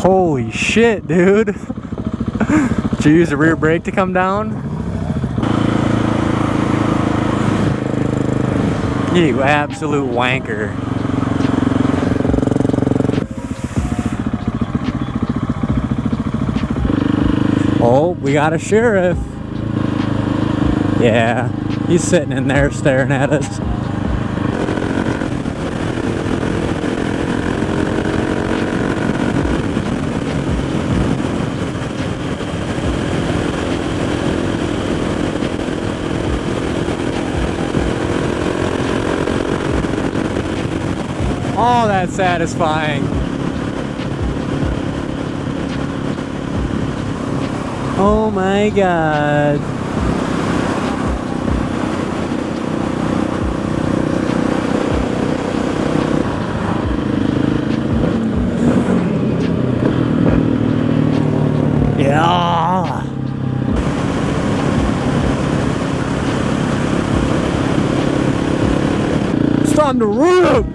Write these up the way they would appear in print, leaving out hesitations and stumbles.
Holy shit, dude. Did you use the rear brake to come down? You absolute wanker. Oh, we got a sheriff. Yeah, he's sitting in there staring at us. Oh, that's satisfying. Oh my God. Yeah. It's time to rip.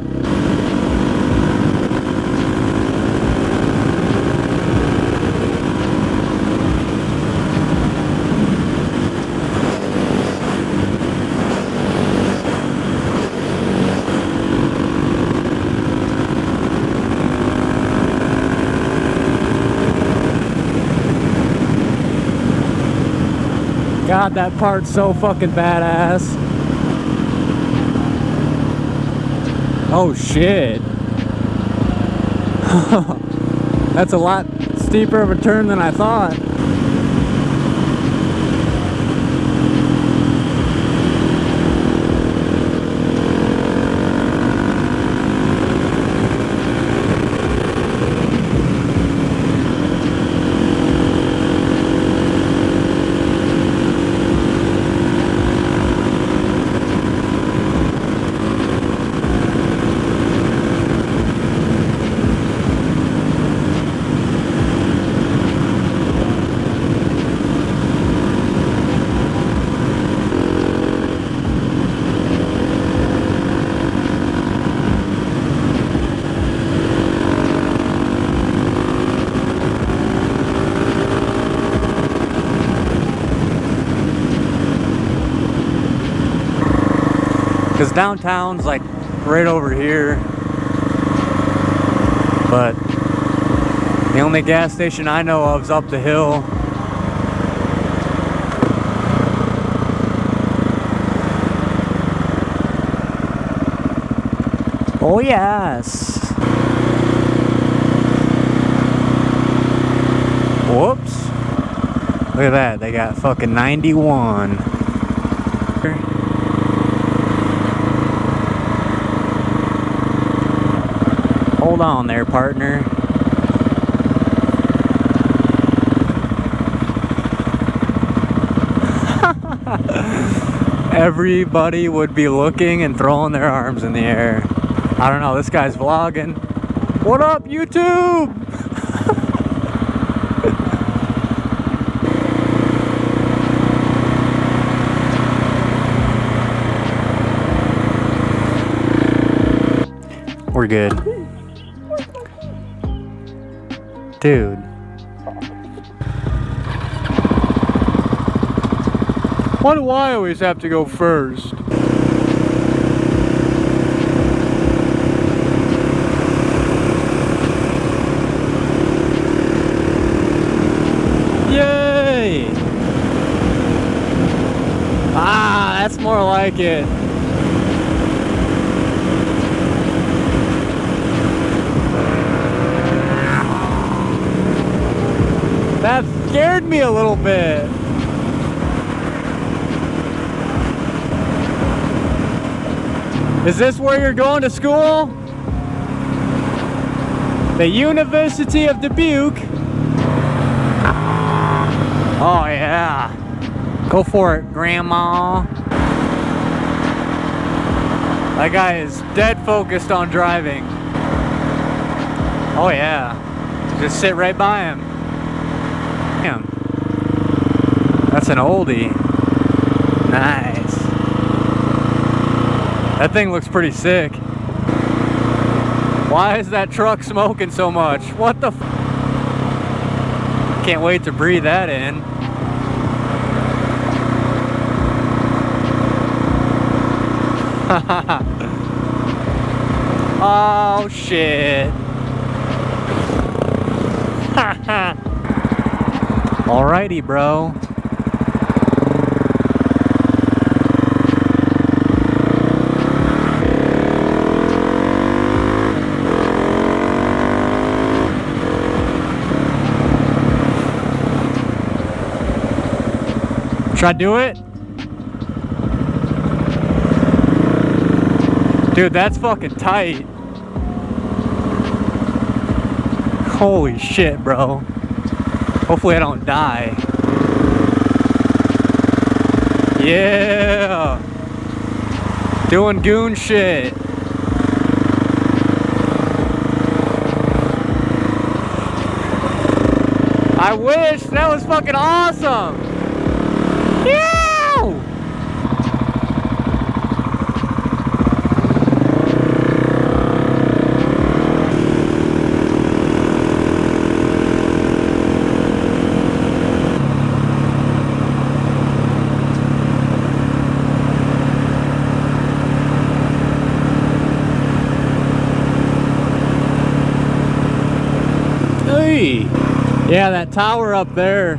God, that part's so fucking badass. Oh shit. That's a lot steeper of a turn than I thought. Because downtown's like right over here, but the only gas station I know of is up the hill. Oh yes. Whoops. Look at that, they got fucking 91. Hold on there, partner. Everybody would be looking and throwing their arms in the air. I don't know, this guy's vlogging. What up, YouTube? We're good. Dude. Why do I always have to go first? Yay! Ah, that's more like it. That scared me a little bit. Is this where you're going to school? The University of Dubuque. Oh yeah. Go for it, Grandma. That guy is dead focused on driving. Oh yeah. Just sit right by him. Damn. That's an oldie. Nice. That thing looks pretty sick. Why is that truck smoking so much? What the f? Can't wait to breathe that in. Oh shit. Alrighty, bro. Should I do it? Dude, that's fucking tight. Holy shit, bro. Hopefully I don't die. Yeah! Doing goon shit. I wish! That was fucking awesome! Yeah! Hey! Yeah, that tower up there.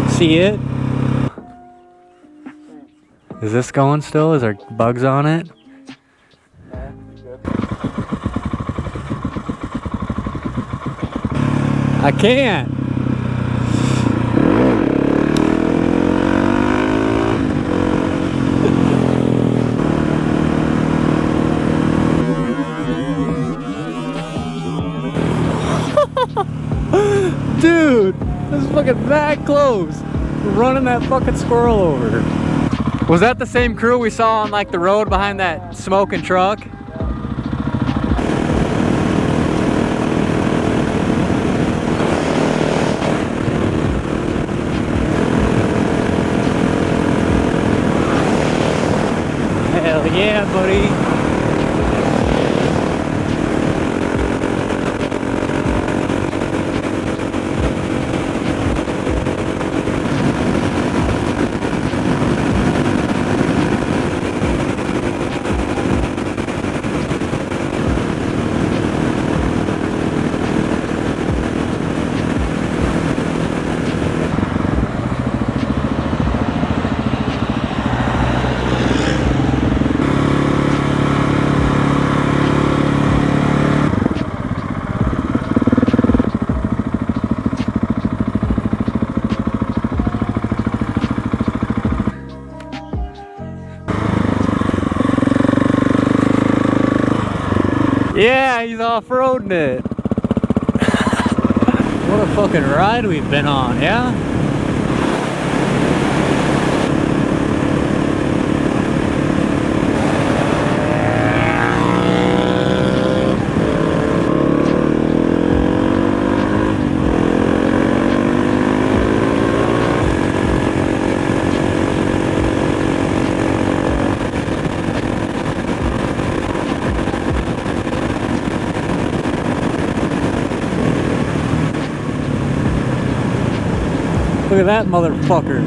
See it? Is this going still? Is there bugs on it? I can't. Dude, this is fucking that close. We're running that fucking squirrel over. Was that the same crew we saw on like the road behind that smoking truck? Hell yeah, buddy. Yeah, he's off-roading it. What a fucking ride we've been on, yeah? Look at that motherfucker.